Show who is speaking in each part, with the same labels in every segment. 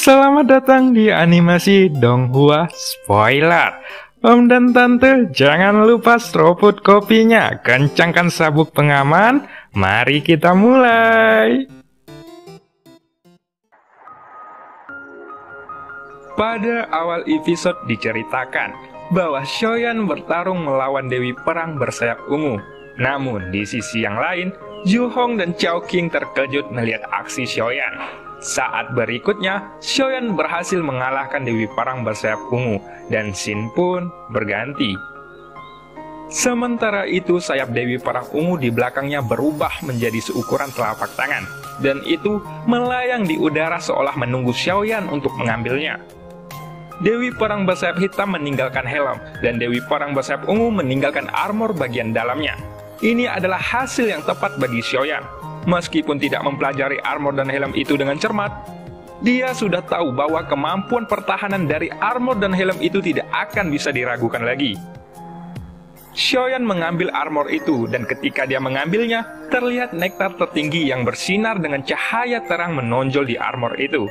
Speaker 1: Selamat datang di animasi Donghua Spoiler. Om dan Tante, jangan lupa seruput kopinya, kencangkan sabuk pengaman, mari kita mulai. Pada awal episode diceritakan bahwa Xiaoyan bertarung melawan Dewi Perang bersayap ungu. Namun di sisi yang lain, Zhu Hong dan Chao Qing terkejut melihat aksi Xiaoyan. Saat berikutnya, Xiaoyan berhasil mengalahkan Dewi Perang bersayap ungu, dan Xin pun berganti. Sementara itu, sayap Dewi Perang ungu di belakangnya berubah menjadi seukuran telapak tangan, dan itu melayang di udara seolah menunggu Xiaoyan untuk mengambilnya. Dewi Perang bersayap hitam meninggalkan helm, dan Dewi Perang bersayap ungu meninggalkan armor bagian dalamnya. Ini adalah hasil yang tepat bagi Xiaoyan. Meskipun tidak mempelajari armor dan helm itu dengan cermat, dia sudah tahu bahwa kemampuan pertahanan dari armor dan helm itu tidak akan bisa diragukan lagi. Xiaoyan mengambil armor itu, dan ketika dia mengambilnya, terlihat nektar tertinggi yang bersinar dengan cahaya terang menonjol di armor itu.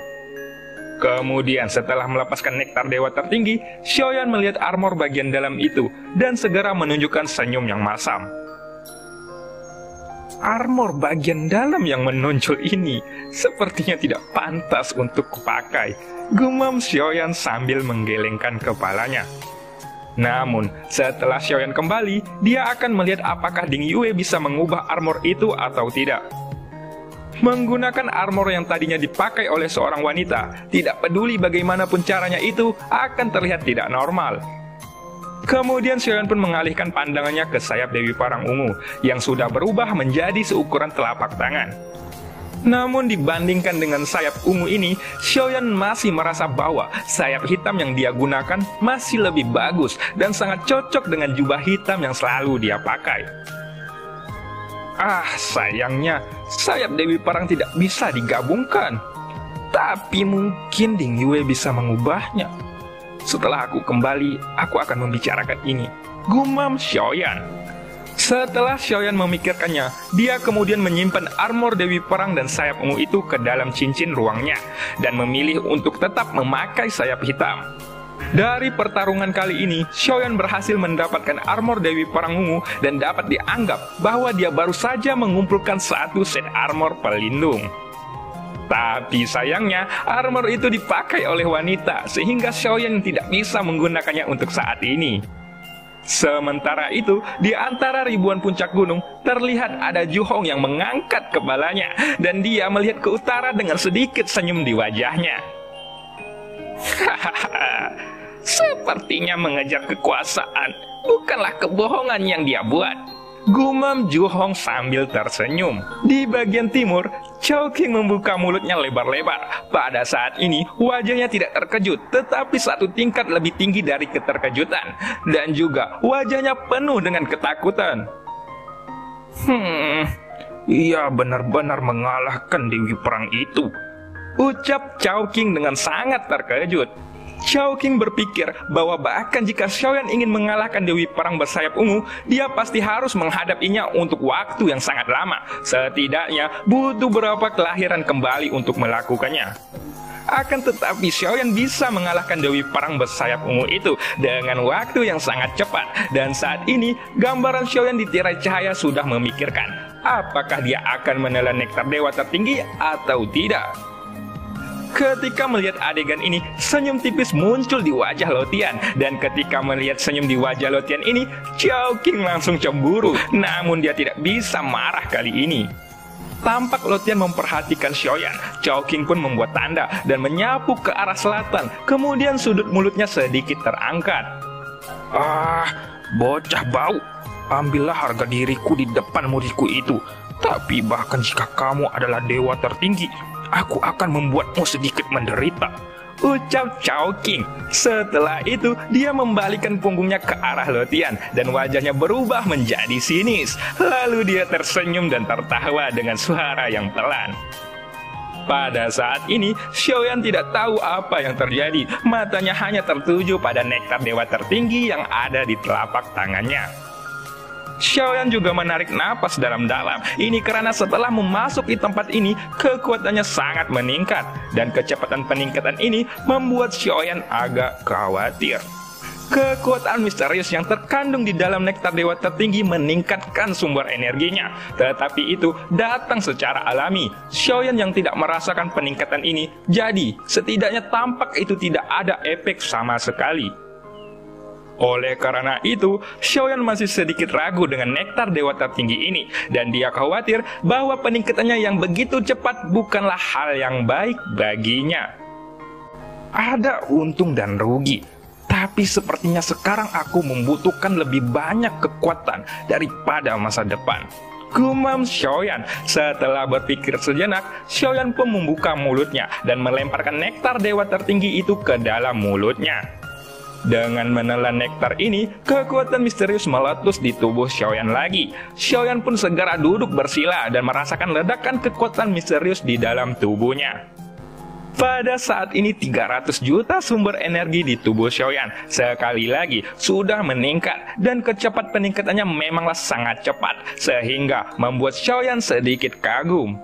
Speaker 1: Kemudian setelah melepaskan nektar dewa tertinggi, Xiaoyan melihat armor bagian dalam itu, dan segera menunjukkan senyum yang masam. Armor bagian dalam yang menonjol ini sepertinya tidak pantas untuk kupakai, gumam Xiaoyan sambil menggelengkan kepalanya. Namun, setelah Xiaoyan kembali, dia akan melihat apakah Ding Yue bisa mengubah armor itu atau tidak. Menggunakan armor yang tadinya dipakai oleh seorang wanita, tidak peduli bagaimanapun caranya itu, akan terlihat tidak normal. Kemudian Xiaoyan pun mengalihkan pandangannya ke sayap Dewi Perang ungu yang sudah berubah menjadi seukuran telapak tangan. Namun dibandingkan dengan sayap ungu ini, Xiaoyan masih merasa bahwa sayap hitam yang dia gunakan masih lebih bagus dan sangat cocok dengan jubah hitam yang selalu dia pakai. Sayangnya sayap Dewi Perang tidak bisa digabungkan. Tapi mungkin Ding Yue bisa mengubahnya. Setelah aku kembali, aku akan membicarakan ini, gumam Xiaoyan. Setelah Xiaoyan memikirkannya, dia kemudian menyimpan armor Dewi Perang dan sayap ungu itu ke dalam cincin ruangnya, dan memilih untuk tetap memakai sayap hitam. Dari pertarungan kali ini, Xiaoyan berhasil mendapatkan armor Dewi Perang ungu dan dapat dianggap bahwa dia baru saja mengumpulkan satu set armor pelindung. Tapi sayangnya, armor itu dipakai oleh wanita, sehingga Xiaoyan tidak bisa menggunakannya untuk saat ini. Sementara itu, di antara ribuan puncak gunung, terlihat ada Zhu Hong yang mengangkat kepalanya, dan dia melihat ke utara dengan sedikit senyum di wajahnya. Hahaha, sepertinya mengejar kekuasaan bukanlah kebohongan yang dia buat, gumam Zhu Hong sambil tersenyum. Di bagian timur, Chao Qing membuka mulutnya lebar-lebar. Pada saat ini, wajahnya tidak terkejut, tetapi satu tingkat lebih tinggi dari keterkejutan. Dan juga, wajahnya penuh dengan ketakutan. Ia benar-benar mengalahkan Dewi Perang itu, ucap Chao Qing dengan sangat terkejut. Chao Qing berpikir bahwa bahkan jika Xiaoyan ingin mengalahkan Dewi Perang bersayap ungu, dia pasti harus menghadapinya untuk waktu yang sangat lama. Setidaknya butuh beberapa kelahiran kembali untuk melakukannya. Akan tetapi Xiaoyan bisa mengalahkan Dewi Perang bersayap ungu itu dengan waktu yang sangat cepat. Dan saat ini, gambaran Xiaoyan di tirai cahaya sudah memikirkan apakah dia akan menelan nektar dewa tertinggi atau tidak. Ketika melihat adegan ini, senyum tipis muncul di wajah Luotian. Dan ketika melihat senyum di wajah Luotian ini, Chao Qing langsung cemburu. Namun dia tidak bisa marah kali ini. Tampak Luotian memperhatikan Xiaoyan. Chao Qing pun membuat tanda dan menyapu ke arah selatan. Kemudian sudut mulutnya sedikit terangkat. Bocah bau, ambillah harga diriku di depan muridku itu. Tapi bahkan jika kamu adalah dewa tertinggi, aku akan membuatmu sedikit menderita, ucap Chao Qing. Setelah itu, dia membalikkan punggungnya ke arah Luotian dan wajahnya berubah menjadi sinis. Lalu dia tersenyum dan tertawa dengan suara yang pelan. Pada saat ini, Xiaoyan tidak tahu apa yang terjadi. Matanya hanya tertuju pada nektar dewa tertinggi yang ada di telapak tangannya. Xiaoyan juga menarik napas dalam-dalam. Ini karena setelah memasuki tempat ini, kekuatannya sangat meningkat. Dan kecepatan peningkatan ini membuat Xiaoyan agak khawatir. Kekuatan misterius yang terkandung di dalam nektar dewa tertinggi meningkatkan sumber energinya. Tetapi itu datang secara alami. Xiaoyan yang tidak merasakan peningkatan ini, jadi setidaknya tampak itu tidak ada efek sama sekali. Oleh karena itu, Xiaoyan masih sedikit ragu dengan nektar dewa tertinggi ini. Dan dia khawatir bahwa peningkatannya yang begitu cepat bukanlah hal yang baik baginya. Ada untung dan rugi. Tapi sepertinya sekarang aku membutuhkan lebih banyak kekuatan daripada masa depan, gumam Xiaoyan. Setelah berpikir sejenak, Xiaoyan pun membuka mulutnya dan melemparkan nektar dewa tertinggi itu ke dalam mulutnya. Dengan menelan nektar ini, kekuatan misterius meletus di tubuh Xiaoyan lagi. Xiaoyan pun segera duduk bersila dan merasakan ledakan kekuatan misterius di dalam tubuhnya. Pada saat ini 300 juta sumber energi di tubuh Xiaoyan sekali lagi sudah meningkat, dan kecepatan peningkatannya memanglah sangat cepat sehingga membuat Xiaoyan sedikit kagum.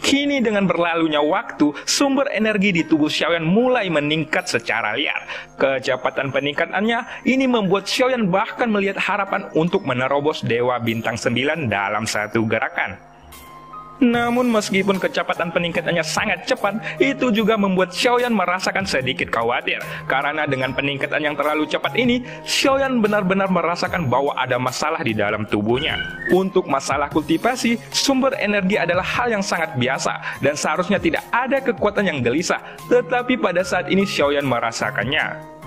Speaker 1: Kini dengan berlalunya waktu, sumber energi di tubuh Xiaoyan mulai meningkat secara liar. Kecepatan peningkatannya ini membuat Xiaoyan bahkan melihat harapan untuk menerobos Dewa Bintang 9 dalam satu gerakan. Namun meskipun kecepatan peningkatannya sangat cepat, itu juga membuat Xiaoyan merasakan sedikit khawatir. Karena dengan peningkatan yang terlalu cepat ini, Xiaoyan benar-benar merasakan bahwa ada masalah di dalam tubuhnya. Untuk masalah kultivasi, sumber energi adalah hal yang sangat biasa dan seharusnya tidak ada kekuatan yang gelisah. Tetapi pada saat ini Xiaoyan merasakannya.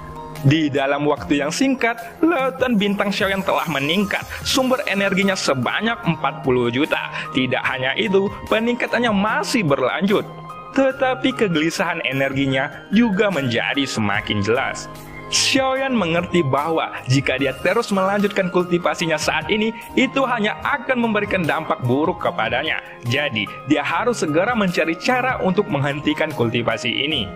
Speaker 1: Di dalam waktu yang singkat, lautan bintang Xiaoyan telah meningkat. Sumber energinya sebanyak 40 juta. Tidak hanya itu, peningkatannya masih berlanjut. Tetapi kegelisahan energinya juga menjadi semakin jelas. Xiaoyan mengerti bahwa jika dia terus melanjutkan kultivasinya saat ini, itu hanya akan memberikan dampak buruk kepadanya. Jadi, dia harus segera mencari cara untuk menghentikan kultivasi ini.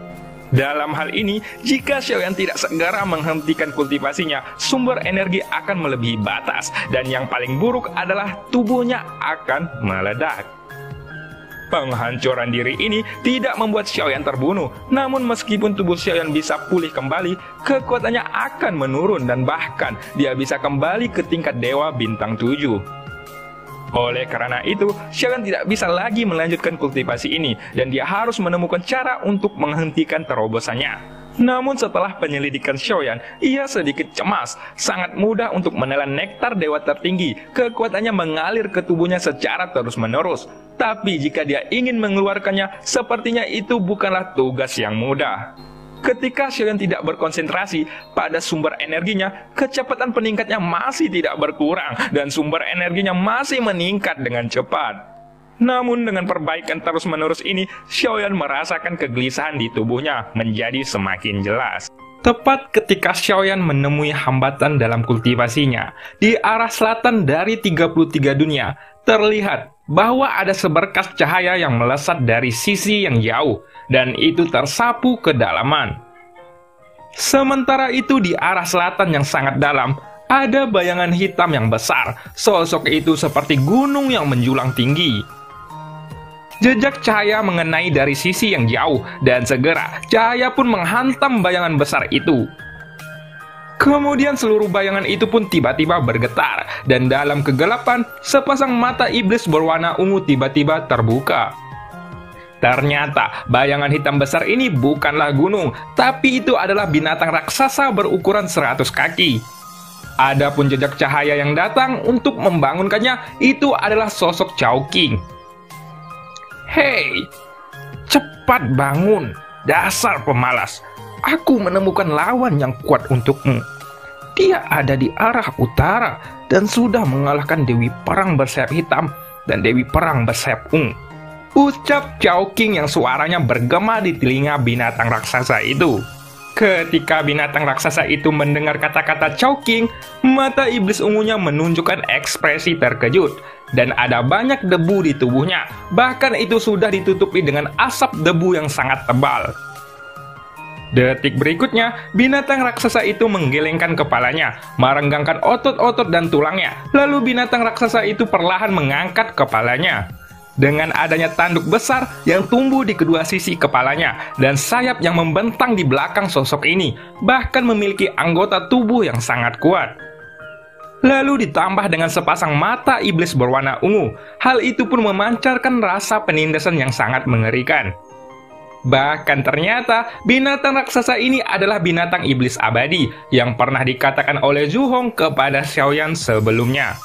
Speaker 1: Dalam hal ini, jika Xiaoyan tidak segera menghentikan kultivasinya, sumber energi akan melebihi batas, dan yang paling buruk adalah tubuhnya akan meledak. Penghancuran diri ini tidak membuat Xiaoyan terbunuh, namun meskipun tubuh Xiaoyan bisa pulih kembali, kekuatannya akan menurun dan bahkan dia bisa kembali ke tingkat Dewa Bintang 7. Oleh karena itu, Xiaoyan tidak bisa lagi melanjutkan kultivasi ini, dan dia harus menemukan cara untuk menghentikan terobosannya. Namun setelah penyelidikan Xiaoyan, ia sedikit cemas. Sangat mudah untuk menelan nektar dewa tertinggi. Kekuatannya mengalir ke tubuhnya secara terus-menerus. Tapi jika dia ingin mengeluarkannya, sepertinya itu bukanlah tugas yang mudah. Ketika Xiaoyan tidak berkonsentrasi pada sumber energinya, kecepatan peningkatnya masih tidak berkurang dan sumber energinya masih meningkat dengan cepat. Namun dengan perbaikan terus-menerus ini, Xiaoyan merasakan kegelisahan di tubuhnya menjadi semakin jelas. Tepat ketika Xiaoyan menemui hambatan dalam kultivasinya, di arah selatan dari 33 dunia, terlihat bahwa ada seberkas cahaya yang melesat dari sisi yang jauh, dan itu tersapu ke dalaman. Sementara itu di arah selatan yang sangat dalam, ada bayangan hitam yang besar. Sosok itu seperti gunung yang menjulang tinggi. Jejak cahaya mengenai dari sisi yang jauh, dan segera cahaya pun menghantam bayangan besar itu. Kemudian seluruh bayangan itu pun tiba-tiba bergetar, dan dalam kegelapan, sepasang mata iblis berwarna ungu tiba-tiba terbuka. Ternyata, bayangan hitam besar ini bukanlah gunung, tapi itu adalah binatang raksasa berukuran 100 kaki. Adapun jejak cahaya yang datang untuk membangunkannya, itu adalah sosok Chowking. Hei, cepat bangun, dasar pemalas. Aku menemukan lawan yang kuat untukmu. Dia ada di arah utara dan sudah mengalahkan Dewi Perang bersayap hitam dan Dewi Perang bersayap ungu. Ucap Chowking yang suaranya bergema di telinga binatang raksasa itu. Ketika binatang raksasa itu mendengar kata-kata Chowking, mata iblis ungunya menunjukkan ekspresi terkejut. Dan ada banyak debu di tubuhnya, bahkan itu sudah ditutupi dengan asap debu yang sangat tebal. Detik berikutnya, binatang raksasa itu menggelengkan kepalanya, merenggangkan otot-otot dan tulangnya. Lalu binatang raksasa itu perlahan mengangkat kepalanya. Dengan adanya tanduk besar yang tumbuh di kedua sisi kepalanya dan sayap yang membentang di belakang sosok ini, bahkan memiliki anggota tubuh yang sangat kuat. Lalu ditambah dengan sepasang mata iblis berwarna ungu, hal itu pun memancarkan rasa penindasan yang sangat mengerikan. Bahkan ternyata binatang raksasa ini adalah binatang iblis abadi yang pernah dikatakan oleh Zhu Hong kepada Xiaoyan sebelumnya.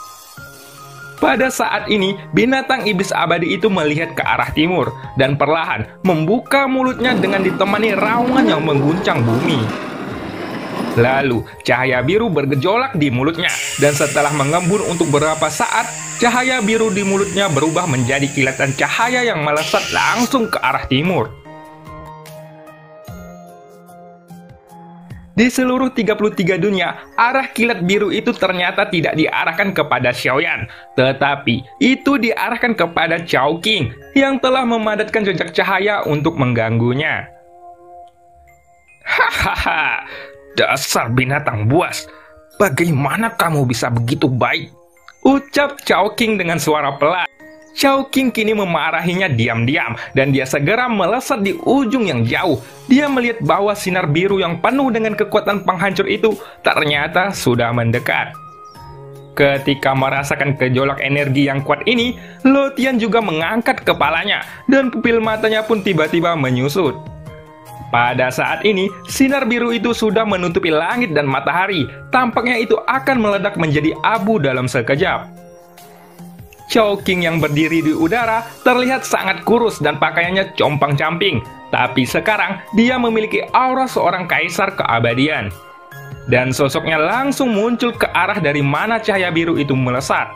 Speaker 1: Pada saat ini, binatang iblis abadi itu melihat ke arah timur dan perlahan membuka mulutnya dengan ditemani raungan yang mengguncang bumi. Lalu, cahaya biru bergejolak di mulutnya dan setelah mengembun untuk beberapa saat, cahaya biru di mulutnya berubah menjadi kilatan cahaya yang melesat langsung ke arah timur. Di seluruh 33 dunia, arah kilat biru itu ternyata tidak diarahkan kepada Xiaoyan, tetapi itu diarahkan kepada Chowking yang telah memadatkan jejak cahaya untuk mengganggunya. Hahaha, dasar binatang buas, bagaimana kamu bisa begitu baik? Ucap Chowking dengan suara pelan. Chowking kini memarahinya diam-diam dan dia segera melesat di ujung yang jauh. Dia melihat bahwa sinar biru yang penuh dengan kekuatan penghancur itu ternyata sudah mendekat. Ketika merasakan gejolak energi yang kuat ini, Lotian juga mengangkat kepalanya dan pupil matanya pun tiba-tiba menyusut. Pada saat ini, sinar biru itu sudah menutupi langit dan matahari. Tampaknya itu akan meledak menjadi abu dalam sekejap. Chowking yang berdiri di udara terlihat sangat kurus dan pakaiannya compang-camping. Tapi sekarang, dia memiliki aura seorang kaisar keabadian. Dan sosoknya langsung muncul ke arah dari mana cahaya biru itu melesat.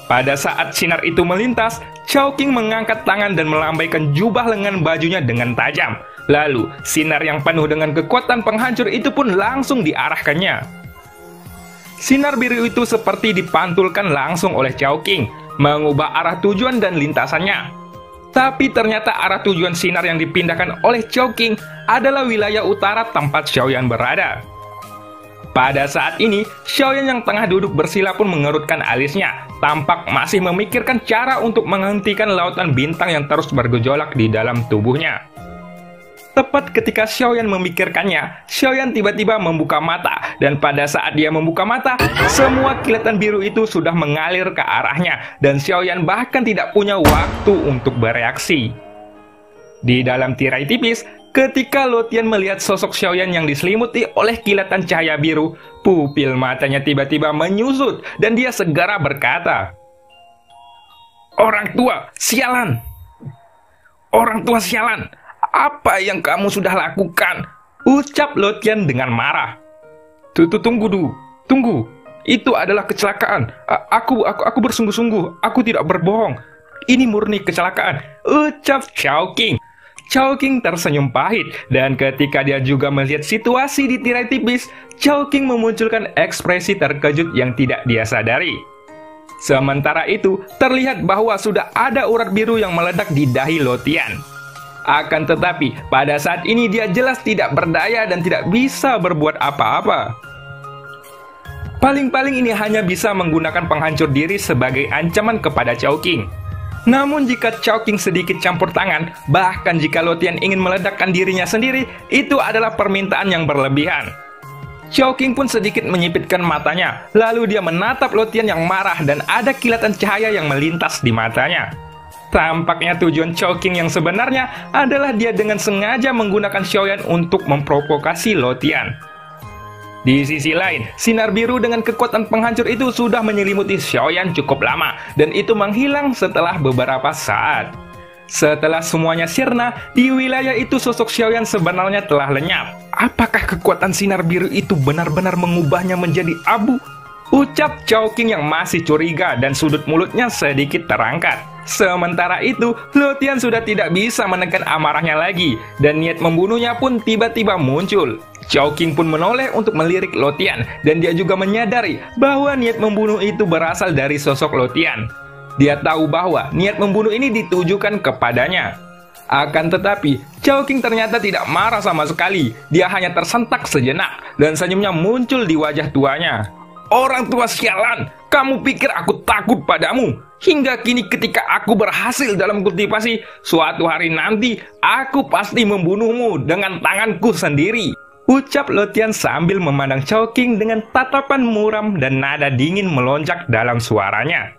Speaker 1: Pada saat sinar itu melintas, Chowking mengangkat tangan dan melambaikan jubah lengan bajunya dengan tajam. Lalu, sinar yang penuh dengan kekuatan penghancur itu pun langsung diarahkannya. Sinar biru itu seperti dipantulkan langsung oleh Chowking, mengubah arah tujuan dan lintasannya. Tapi ternyata arah tujuan sinar yang dipindahkan oleh Chowking adalah wilayah utara tempat Xiaoyan berada. Pada saat ini, Xiaoyan yang tengah duduk bersila pun mengerutkan alisnya, tampak masih memikirkan cara untuk menghentikan lautan bintang yang terus bergejolak di dalam tubuhnya. Tepat ketika Xiaoyan memikirkannya, Xiaoyan tiba-tiba membuka mata, dan pada saat dia membuka mata, semua kilatan biru itu sudah mengalir ke arahnya, dan Xiaoyan bahkan tidak punya waktu untuk bereaksi. Di dalam tirai tipis, ketika Lotian melihat sosok Xiaoyan yang diselimuti oleh kilatan cahaya biru, pupil matanya tiba-tiba menyusut, dan dia segera berkata, "Orang tua, sialan! Orang tua sialan! Apa yang kamu sudah lakukan?" Ucap Lotian dengan marah. Tunggu dulu, tunggu. Itu adalah kecelakaan. Aku bersungguh-sungguh. Aku tidak berbohong. Ini murni kecelakaan. Ucap Chowking. Chowking tersenyum pahit, dan ketika dia juga melihat situasi di tirai tipis, Chowking memunculkan ekspresi terkejut yang tidak dia sadari. Sementara itu, terlihat bahwa sudah ada urat biru yang meledak di dahi Lotian. Akan tetapi, pada saat ini dia jelas tidak berdaya dan tidak bisa berbuat apa-apa. Paling-paling ini hanya bisa menggunakan penghancur diri sebagai ancaman kepada Chowking. Namun jika Chowking sedikit campur tangan, bahkan jika Lotian ingin meledakkan dirinya sendiri, itu adalah permintaan yang berlebihan. Chowking pun sedikit menyipitkan matanya, lalu dia menatap Lotian yang marah dan ada kilatan cahaya yang melintas di matanya. Tampaknya tujuan Chowking yang sebenarnya adalah dia dengan sengaja menggunakan Xiaoyan untuk memprovokasi Lotian. Di sisi lain, sinar biru dengan kekuatan penghancur itu sudah menyelimuti Xiaoyan cukup lama, dan itu menghilang setelah beberapa saat. Setelah semuanya sirna, di wilayah itu sosok Xiaoyan sebenarnya telah lenyap. Apakah kekuatan sinar biru itu benar-benar mengubahnya menjadi abu? Ucap Chowking yang masih curiga dan sudut mulutnya sedikit terangkat. Sementara itu, Lotian sudah tidak bisa menekan amarahnya lagi, dan niat membunuhnya pun tiba-tiba muncul. Chowking pun menoleh untuk melirik Lotian, dan dia juga menyadari bahwa niat membunuh itu berasal dari sosok Lotian. Dia tahu bahwa niat membunuh ini ditujukan kepadanya. Akan tetapi, Chowking ternyata tidak marah sama sekali. Dia hanya tersentak sejenak, dan senyumnya muncul di wajah tuanya. Orang tua sialan, kamu pikir aku takut padamu? Hingga kini ketika aku berhasil dalam kultivasi, suatu hari nanti aku pasti membunuhmu dengan tanganku sendiri. Ucap Lothian sambil memandang Chowking dengan tatapan muram dan nada dingin melonjak dalam suaranya.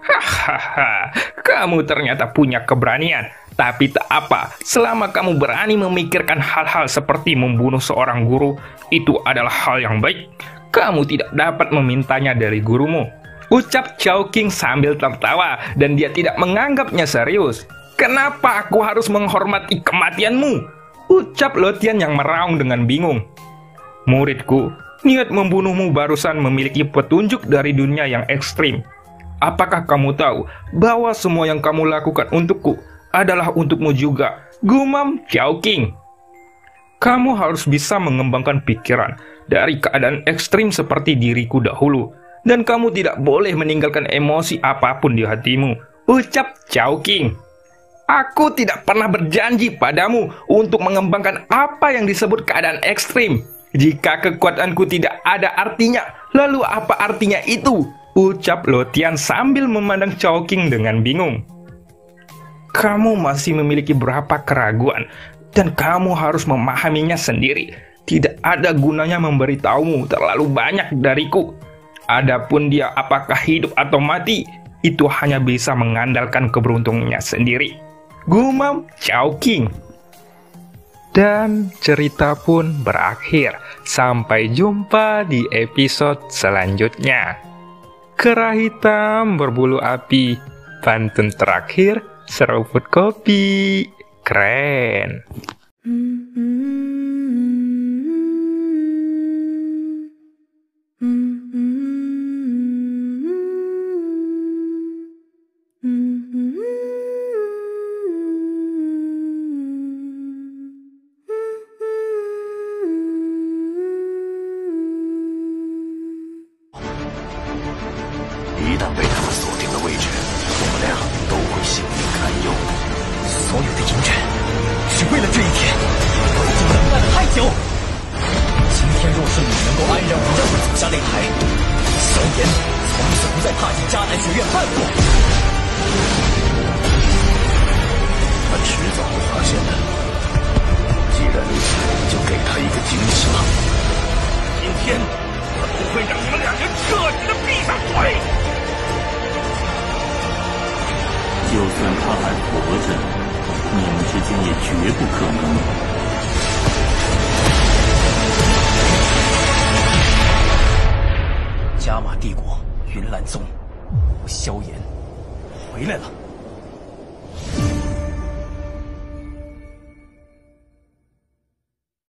Speaker 1: Hahaha, kamu ternyata punya keberanian. Tapi tak apa, selama kamu berani memikirkan hal-hal seperti membunuh seorang guru, itu adalah hal yang baik. Kamu tidak dapat memintanya dari gurumu. Ucap Chowking sambil tertawa, dan dia tidak menganggapnya serius. Kenapa aku harus menghormati kematianmu? Ucap Lothian yang meraung dengan bingung. Muridku, niat membunuhmu barusan memiliki petunjuk dari dunia yang ekstrim. Apakah kamu tahu bahwa semua yang kamu lakukan untukku adalah untukmu juga? Gumam Chowking. Kamu harus bisa mengembangkan pikiran dari keadaan ekstrim seperti diriku dahulu. Dan kamu tidak boleh meninggalkan emosi apapun di hatimu. Ucap Chowking. Aku tidak pernah berjanji padamu untuk mengembangkan apa yang disebut keadaan ekstrim. Jika kekuatanku tidak ada artinya, lalu apa artinya itu? Ucap Lothian sambil memandang Chowking dengan bingung. Kamu masih memiliki beberapa keraguan, dan kamu harus memahaminya sendiri. Tidak ada gunanya memberitahumu terlalu banyak dariku. Adapun dia apakah hidup atau mati, itu hanya bisa mengandalkan keberuntungannya sendiri. Gumam Chowking. Dan cerita pun berakhir. Sampai jumpa di episode selanjutnya. Kera hitam berbulu api. Pantun terakhir, seruput kopi. Keren.
Speaker 2: 加玛帝国云岚宗，萧炎回来了。